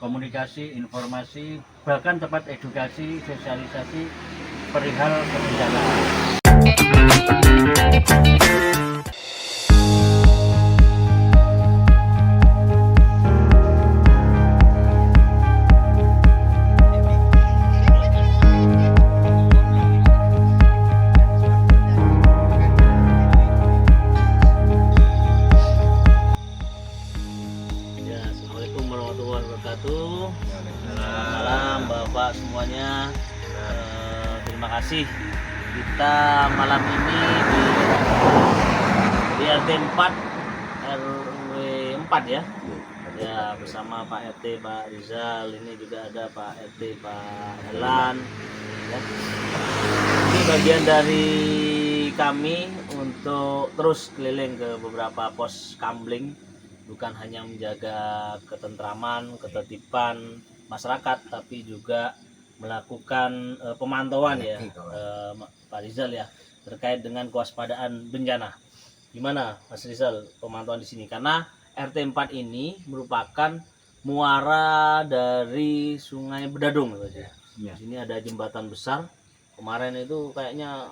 komunikasi, informasi, bahkan tempat edukasi, sosialisasi perihal kebencanaan. Assalamualaikum warahmatullahi wabarakatuh. Selamat malam Bapak semuanya. Terima kasih. Kita malam ini di RT 4 RW 4 ya. Ya, bersama Pak RT Pak Rizal, ini juga ada Pak RT Pak Helan ya. Ini bagian dari kami untuk terus keliling ke beberapa pos kamling, bukan hanya menjaga ketentraman, ketertiban masyarakat, tapi juga melakukan pemantauan ya, Pak Rizal ya, terkait dengan kewaspadaan bencana. Gimana Mas Rizal pemantauan di sini? Karena RT 4 ini merupakan muara dari Sungai Bedadung ya. Di sini ada jembatan besar. Kemarin itu kayaknya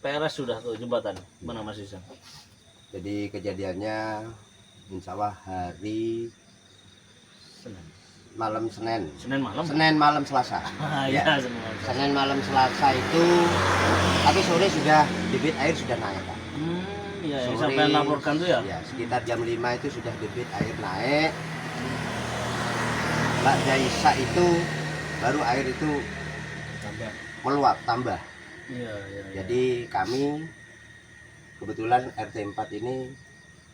peres sudah tuh jembatan. Gimana Mas Rizal? Jadi kejadiannya insya Allah hari malam Senin malam Selasa. Ya, Senin malam Selasa itu, tapi sore sudah debit air sudah naik Pak. Ya, Sore, sampai laporkan tuh ya? Ya, sekitar jam 5 itu sudah debit air naik. Mbak Jaisa itu baru air itu meluap tambah. Iya. Jadi kami kebetulan RT 4 ini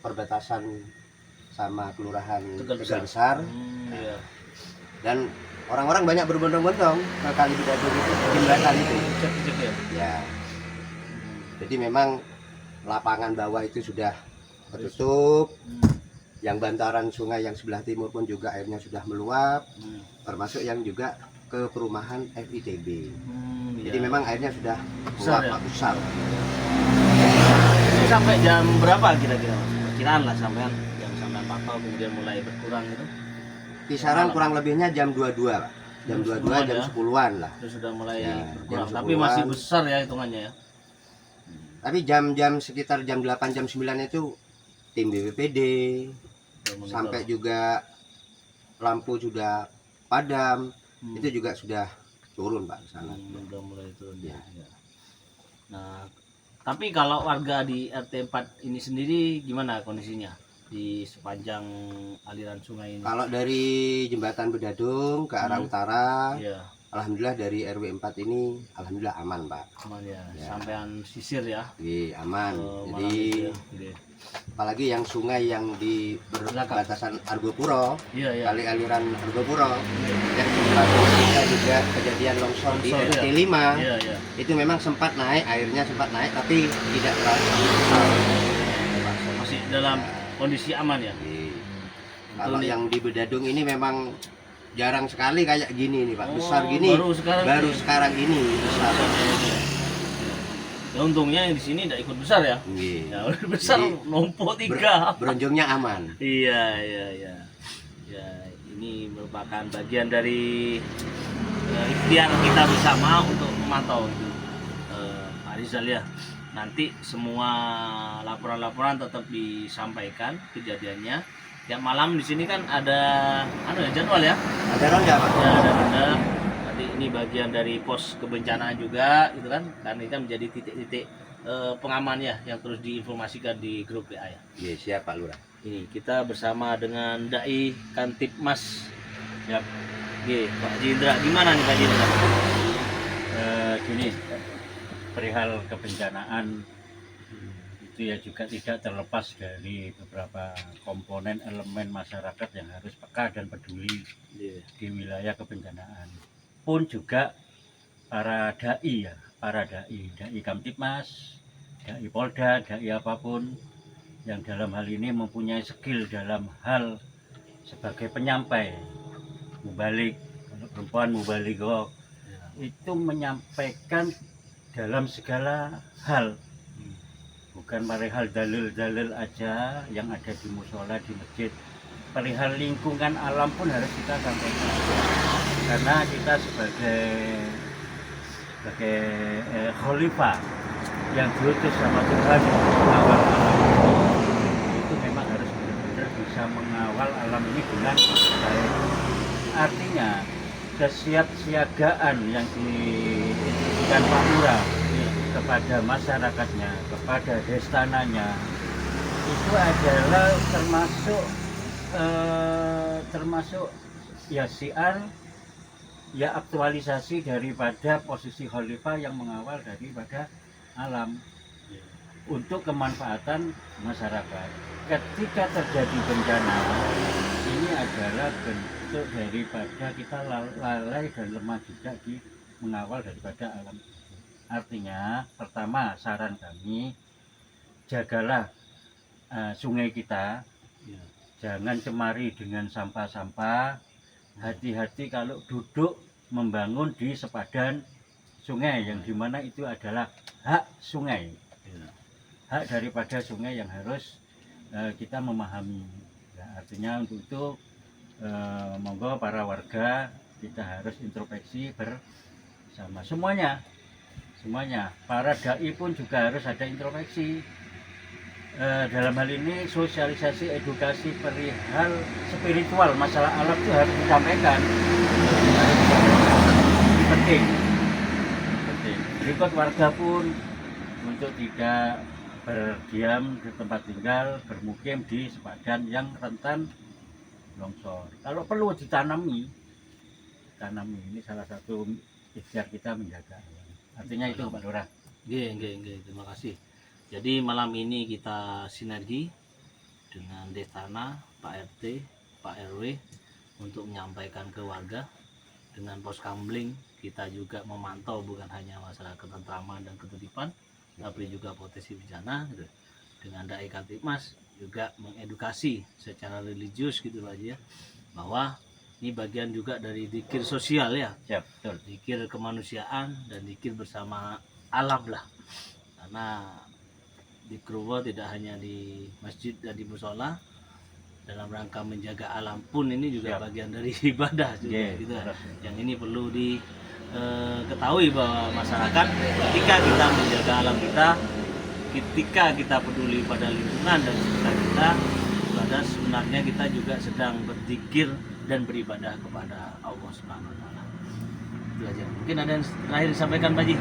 perbatasan sama kelurahan Tegal Besar. Iya. Dan orang-orang banyak berbondong-bondong ke Kali Bedadung itu, jembatan itu. Cek ya. Ya. Jadi memang lapangan bawah itu sudah tertutup. Yang bantaran sungai yang sebelah timur pun juga airnya sudah meluap. Termasuk yang juga ke perumahan FITB. Jadi memang airnya sudah meluap besar. Ini sampai jam berapa kira-kira? Perkiraan lah sampean jam sampai pantau kemudian mulai berkurang gitu. Kisaran kurang lebihnya jam 22 Pak. Jam 22 jam 10-an lah. Itu sudah mulai Ya, berkurang, jam tapi 10-an. masih besar ya hitungannya ya. Tapi jam-jam sekitar jam 8 jam 9 itu tim BPPD sampai juga lampu sudah padam, itu juga sudah turun Pak ke sana. Sudah mulai turun Ya. ya. Nah, tapi kalau warga di RT 4 ini sendiri gimana kondisinya di sepanjang aliran sungai ini? Kalau dari jembatan Bedadung ke arah utara, Iya. alhamdulillah dari RW 4 ini alhamdulillah aman Pak. Aman ya, Ya. sampean sisir ya. Iya, aman. Malam Jadi itu ya. Gitu. apalagi yang sungai yang di perbatasan Argopuro, Iya. kali aliran Argopuro, yang sempat kita juga kejadian longsor di Longsor, RT ya. 5, Iya. itu memang sempat naik, airnya sempat naik, tapi tidak terlalu besar. Masih dalam kondisi aman ya. Kalau Betul, yang di Bedadung ini memang jarang sekali kayak gini nih Pak, Oh, besar gini. baru sekarang ini besar. Ya, untungnya yang di sini tidak ikut besar ya. Iya. Ya, udah besar Jadi, numpuk 3. Beronjongnya aman. Iya. Ya, ini merupakan bagian dari ikhtiar kita bersama untuk memantau itu, Pak Rizal ya. Nanti semua laporan-laporan tetap disampaikan kejadiannya. Tiap malam di sini kan ada jadwal ya. Ada ronda Pak. Ya, ada ronda. Nanti ini bagian dari pos kebencanaan juga gitu kan. Karena ini kan menjadi titik-titik pengaman ya yang terus diinformasikan di grup WA ya. Iya, siap Pak Lurah. Ini kita bersama dengan Dai Kantipmas. Ya. Oke, Pak Jindra, gimana nih Pak Jindra? Gini, perihal kebencanaan itu ya juga tidak terlepas dari beberapa komponen elemen masyarakat yang harus peka dan peduli di wilayah kebencanaan. Pun juga para dai dai Kamtipmas, dai Polda, dai apapun yang dalam hal ini mempunyai skill dalam hal sebagai penyampai mubalik, kalau perempuan mubaligho itu menyampaikan dalam segala hal, bukan perihal dalil-dalil aja yang ada di musola, di masjid, perihal lingkungan alam pun harus kita sampaikan, karena kita sebagai khalifah yang diutus sama Tuhan mengawal alam ini, itu memang harus benar-benar bisa mengawal alam ini dengan baik. Artinya kesiapsiagaan yang diinstruksikan Pak Lurah kepada masyarakatnya, kepada destananya, itu adalah termasuk ya siar, ya aktualisasi daripada posisi khalifah yang mengawal daripada alam untuk kemanfaatan masyarakat. Ketika terjadi bencana, ini adalah bentuk daripada kita lalai dan lemah juga di mengawal daripada alam. Artinya, pertama saran kami, jagalah sungai kita, jangan cemari dengan sampah-sampah. Hati-hati kalau duduk membangun di sepadan sungai, yang dimana itu adalah hak sungai, hak daripada sungai yang harus kita memahami. Ya, artinya untuk itu monggo para warga kita harus introspeksi bersama semuanya. Para dai pun juga harus ada introspeksi. Dalam hal ini sosialisasi edukasi perihal spiritual masalah alam itu harus disampaikan. Penting. Berikut warga pun untuk tidak berdiam di tempat tinggal, bermukim di sepadan yang rentan longsor. Kalau perlu ditanami, ini salah satu ikhtiar kita menjaga alam. Artinya itu Pak Lurah. Nggih, terima kasih. Jadi malam ini kita sinergi dengan Destana, Pak RT, Pak RW untuk menyampaikan ke warga. Dengan pos kamling kita juga memantau bukan hanya masalah ketentraman dan ketertiban, tapi juga potensi bencana gitu. Dengan Dai Kantipmas juga mengedukasi secara religius gitu aja, bahwa ini bagian juga dari zikir sosial ya. Ya, betul. Zikir kemanusiaan dan zikir bersama alam lah. Karena zikruwa tidak hanya di masjid dan di musola, dalam rangka menjaga alam pun ini juga bagian dari ibadah juga gitu. Yang ini perlu diketahui bahwa masyarakat ketika kita menjaga alam kita, ketika kita peduli pada lingkungan dan sekitar kita, pada sebenarnya kita juga sedang berzikir dan beribadah kepada Allah Subhanahu wa taala. Itu aja. Mungkin ada yang terakhir disampaikan Pak Haji.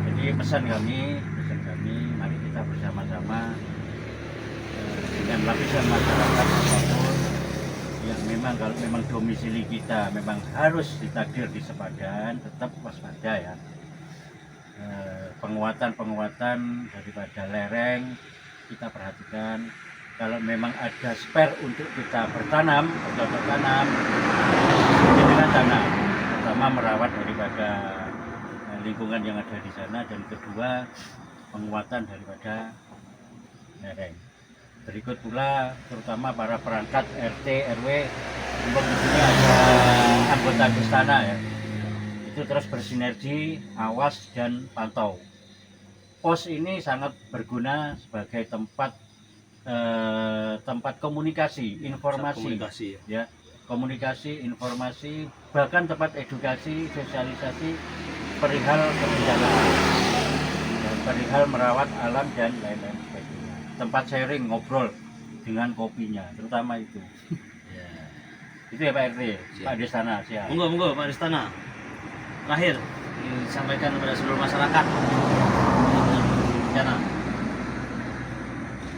Jadi pesan kami, mari kita bersama-sama dengan lapisan masyarakat apapun yang memang, kalau memang domisili kita memang harus ditakdir di sepadan, tetap waspada ya. Penguatan daripada lereng kita perhatikan. Kalau memang ada spare untuk kita bertanam, dengan tanam. Pertama merawat daripada lingkungan yang ada di sana, dan kedua penguatan daripada lereng. Berikut pula terutama para perangkat RT, RW, di sini ada anggota Destana ya. Itu terus bersinergi, awas dan pantau. Pos ini sangat berguna sebagai tempat komunikasi, informasi, ya, komunikasi, informasi, bahkan tempat edukasi, sosialisasi perihal kebencanaan, perihal merawat alam dan lain-lain sebagainya. Tempat sharing, ngobrol dengan kopinya, terutama itu. Itu ya Pak RT, Pak Destana. Siap. Monggo Pak Destana. Terakhir disampaikan kepada seluruh masyarakat. Bencana.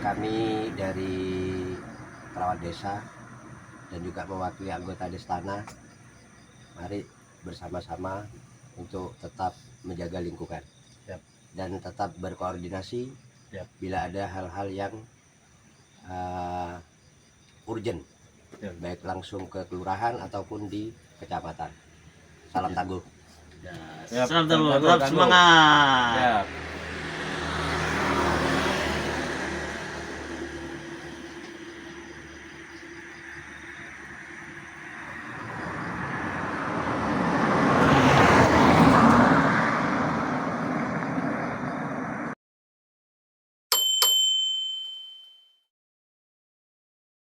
Kami dari perawat desa dan juga mewakili anggota Destana, mari bersama-sama untuk tetap menjaga lingkungan. Siap. Dan tetap berkoordinasi. Siap. Bila ada hal-hal yang urgent, baik langsung ke kelurahan ataupun di kecamatan. Salam tangguh. Salam tangguh, tetap semangat. Siap.